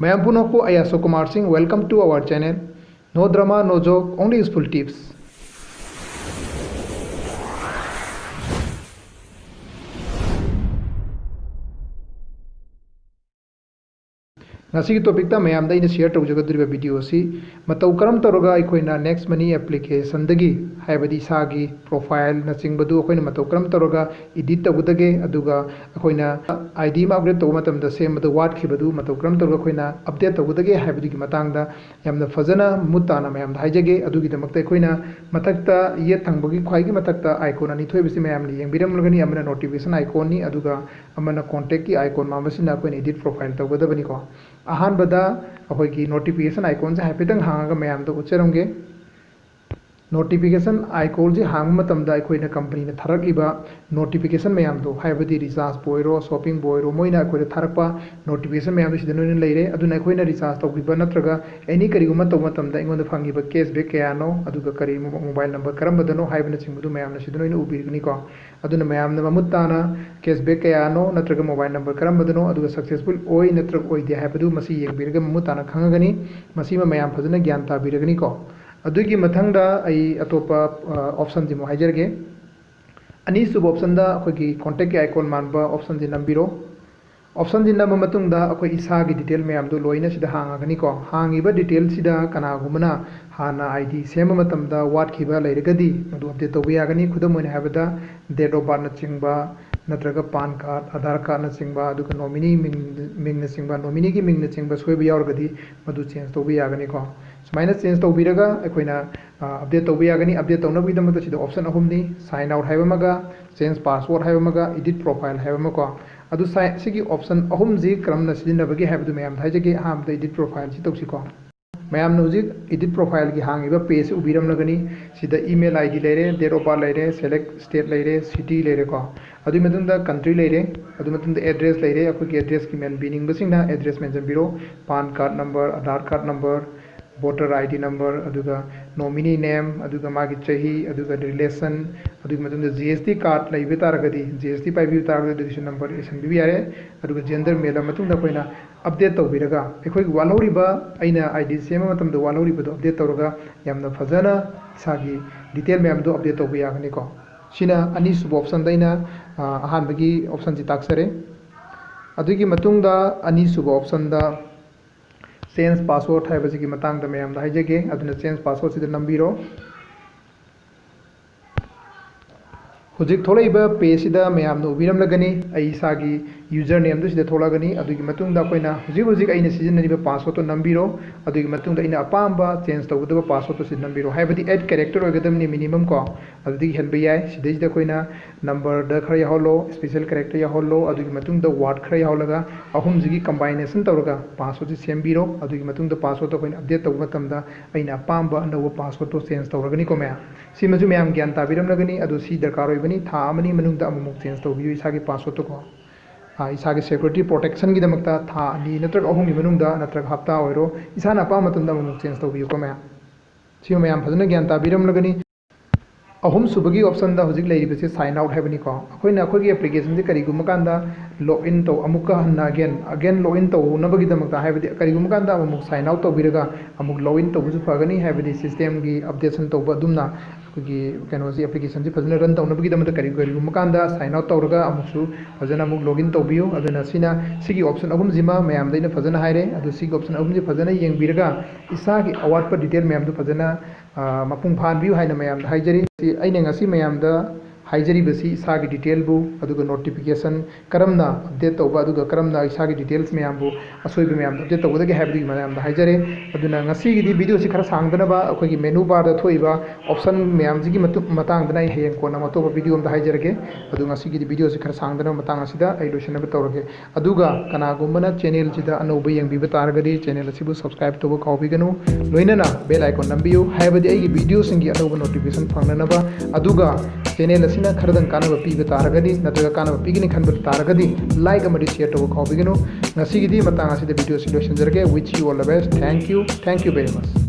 Mayam puno ko I Ashok Kumar Singh. Welcome to our channel. No drama, no joke, only useful tips. Nasi topic ta mayam da ina share tawjagadriba video si matau karam toroga aikoina next money application dagi haibadi sagi profile na singbadu akoina matau karam toroga edit tawdage aduga akoina id ma upgrade taw matam da same madu wat khibadu matau karam toroga akoina update tawdage haibadi gi matang da yamna fazana mutana mayam da haijage adugi damakta akoina matakta ye thangbagi khwai gi matakta icon ani thoibisi mayam ni yengbiram lagani amana notification icon ni aduga amana contact ki icon ma masina akoina edit profile tawgadabani ko अहानबदा अखोई notification icon से हाइफेटंग हांगा ma'am तो उच्चरमगे notification icon से हांग मतमदा अखोइना company ने थरकलिबा नोटिफिकेशन मैम तो हाइबदी रिचार्ज बोइरो शॉपिंग बोइरो मोइना अखोइ थरकपा नोटिफिकेशन मैम सिदा नोइन लेरे अदुना अखोइना रिचार्ज तौबिबा नत्रगा एनी करिगुमा तौ मतमदा इंगोंद फंगिबा कैशबैक कयानो अदुगा करी मोबाइल नंबर करमबदनो हाइबना चिंगबदु मैम सिदा नोइन उबिरगनी को अदुना मैम न ममुत्ताना कैशबैक कयानो नत्रगा मोबाइल नंबर करमबदनो अदुगा सक्सेसफुल ओइ नत्रग ओइदे हाइबदु मसी येंबिरगा ममुत्ताना खंगगनी मसीमा मैम फजना ज्ञान ताबिरगनी को अदुगी मथंगदा आई अतोपा ऑप्शन जिमो हाइजरगे अनीसुब ऑप्शन दा अखोगी कांटेक्ट के आइकॉन मानबा ऑप्शन जि नंबिरो ऑप्शन जि नंब मतुंगदा अखोई इसागी डिटेल मैम दो लोइना सिदा हांगागनी को हांगिबा डिटेल सिदा कनागुमना हाना आईडी सेम मतमदा वाटखिबा लेरगदी मदु अपडेट तौबा यागनी खुदम मोइन हाबदा डेट ऑफ बर्थ न चिंगबा नत्रगा पान कार्ड आधार कार्ड न चिंगबा अदुगा नॉमिनी मिंग न चिंगबा नॉमिनी की मिंग न चिंगबा सोइबा यावरगदी मदु चेंज तौबा यागनी को सुमाइना चेंज तौबिरगा अखोइना अपडेट तौबा यागनी अपडेट तौनबगिदमता सिदा ऑप्शन अहुमनी साइन आउट हाइबमगा चेंज पासवर्ड हाइबमगा एडिट प्रोफाइल हाइबमको अदु सिगी ऑप्शन अहुम जी क्रमना सिदिनबगी हाइबदु मैम थाइजगे हामदा एडिट प्रोफाइल सि तौसिको मैम हुजिक एडिट प्रोफाइल की हांगिबा पेज उबिरम लगनी सिदा ईमेल आईडी लेरे डेट ऑफ बर्थ लेरे सेलेक्ट स्टेट लेरे सिटी लेरे को अदु मतुंदा कंट्री लेरे अदु मतुंदा एड्रेस लेरे अखोगी एड्रेस की मेन बीनिंग बसिंगना एड्रेस मेंशन बिरो PAN card number Aadhaar card number voter ID number अदुगा नॉमिनी नेम अदुगा मागी चही अदुगा रिलेशन अदुगा मतुंदा जीएसटी कार्ड लैबे तारगदी जीएसटी पाइबि तारगदी रजिस्ट्रेशन नंबर एसन बिबि यारे अदुगा जेंडर मेल मतुंदा कोइना अपडेट तौबिरगा एखोई वालौरिबा अइना आईडी सेम मतमदा वालौरिबदो अपडेट तौरगा यामना फजना इसागी डिटेल मैमदो अपडेट तौबा यागनी को सिना अनी सुब ऑप्शन दैना अहानबगी ऑप्शन जि ताक्सरे अदुगी मतुंदा अनी सुब ऑप्शन दा चेंज पासवर्ड है बसी की मतंग द मैम हाइजगे अदुना चेंज पासवर्ड सिदा नंबिरो हुजिक थोलैबा पेज सिदा मैम नो उबिरम लगनी आई सागी यूजर नेम दो सिदा थोलगनी अदुगी मतुंग दा कोइना हुजिक अइना सिजनरिबा पासवर्ड तो नंबिरो अदुगी मतुंग दा इना अपाम्बा चेंज तौगदबा पासवर्ड तो सिदा नंबिरो हाइबदी 8 कैरेक्टर ओगदमनी मिनिमम को अदुगी हेनबा याय सिदा कोइना नंबर द खरा याहोलो स्पेशल कैरेक्टर याहोलो अदुगी मतुंग दा वर्ड खरा याहोलगा अहुम जिगी कंबाइनेशन तौरगा पासवर्ड से सेमबिरो अदुगी मतुंग दा पासवर्ड तो कोइना अपडेट तौबा मतमदा अइना अपाम्बा अनव पासवर्ड तो चेंज तौरगनी को मैम सिमजु मैम ज्ञान ताबिरम लगनी अदु सी दरकार होइबनी था अमनी मनुंगदा अमुक चेंज तौबियो इसागी पासवर्ड तो को इसागी सिक्योरिटी प्रोटेक्शन की दमकता था नि नत्रग अहुम की मनुंगदा नत्रग हप्ता ओइरो इसाना अपा मतुंदा अमुक चेंज तौबियो को मैम सिम मैम फजना ज्ञान ताबिरम लगनी अहुम सुबगी ऑप्शन दा हुजिक लेरिबसे साइन आउट हैबनी को अखोइना अखोगी एप्लीकेशन से करिगुम कांदा लॉग इन तो अमुका हन्ना अगेन लॉग इन तो नबगी दमकता हैबदी करिगुम कांदा अमुक साइन आउट तो बिरगा अमुक लॉग इन तो बुजु फगनी हैबदी सिस्टम की अपडेशन तो बदुमना अखोगी कैनोसी एप्लीकेशन से फजना रन तो नबगी दमता करिगुम कांदा साइन आउट तौरगा अमुकसु फजना अमुक लॉग इन तो बियो अदना सिना सिगी ऑप्शन अहुम जिमा मैम दैना फजना हाइरे अदु सिगी ऑप्शन अहुम जे फजना येंबिरगा इसागी अवार्ड पर डिटेल मैम दु फजना मपुंग फानबियो हाइना मैम हाइजरी अने ngasi mayamda हाइजरीबसी इसागी डिटेल बु अदुगा नोटिफिकेशन करमना अपडेट तौबा अदुगा करमना इसागी डिटेल्स मैम बु असोइबे मैम अपडेट तौबदगे हाइबदी मैम हाइजरे अदुना ngasi गिदी वीडियो से खरा सांगदनबा अखोगी मेनू बार दा थोइबा ऑप्शन मैम जिगी मतांगदना हेयं कोना मतोबा वीडियो अमदा हाइजरगे अदु ngasi गिदी वीडियो से खरा सांगदना मतांग असिदा आई लोशनबा तौरगे अदुगा कनागुमना चैनल सिदा अनौबा यंगबिबा तारगदी चैनल असिबु सब्सक्राइब तौबा काउबिगनु लोइनना बेल आइकन नंबियो हाइबदी आइगी वीडियो सिंगी अनौबा नोटिफिकेशन फंगनबा अदुगा चैनल असिना खरदन कानबा पीबा तारगदी नत्रगा कानबा पीगिनी खनबा तारगदी लाइक अमदी शेयर तौबा काउबिगनु ngasi गिदी मतांग असिदा वीडियो सिलेक्शन जरगे wish you all the best thank you very much.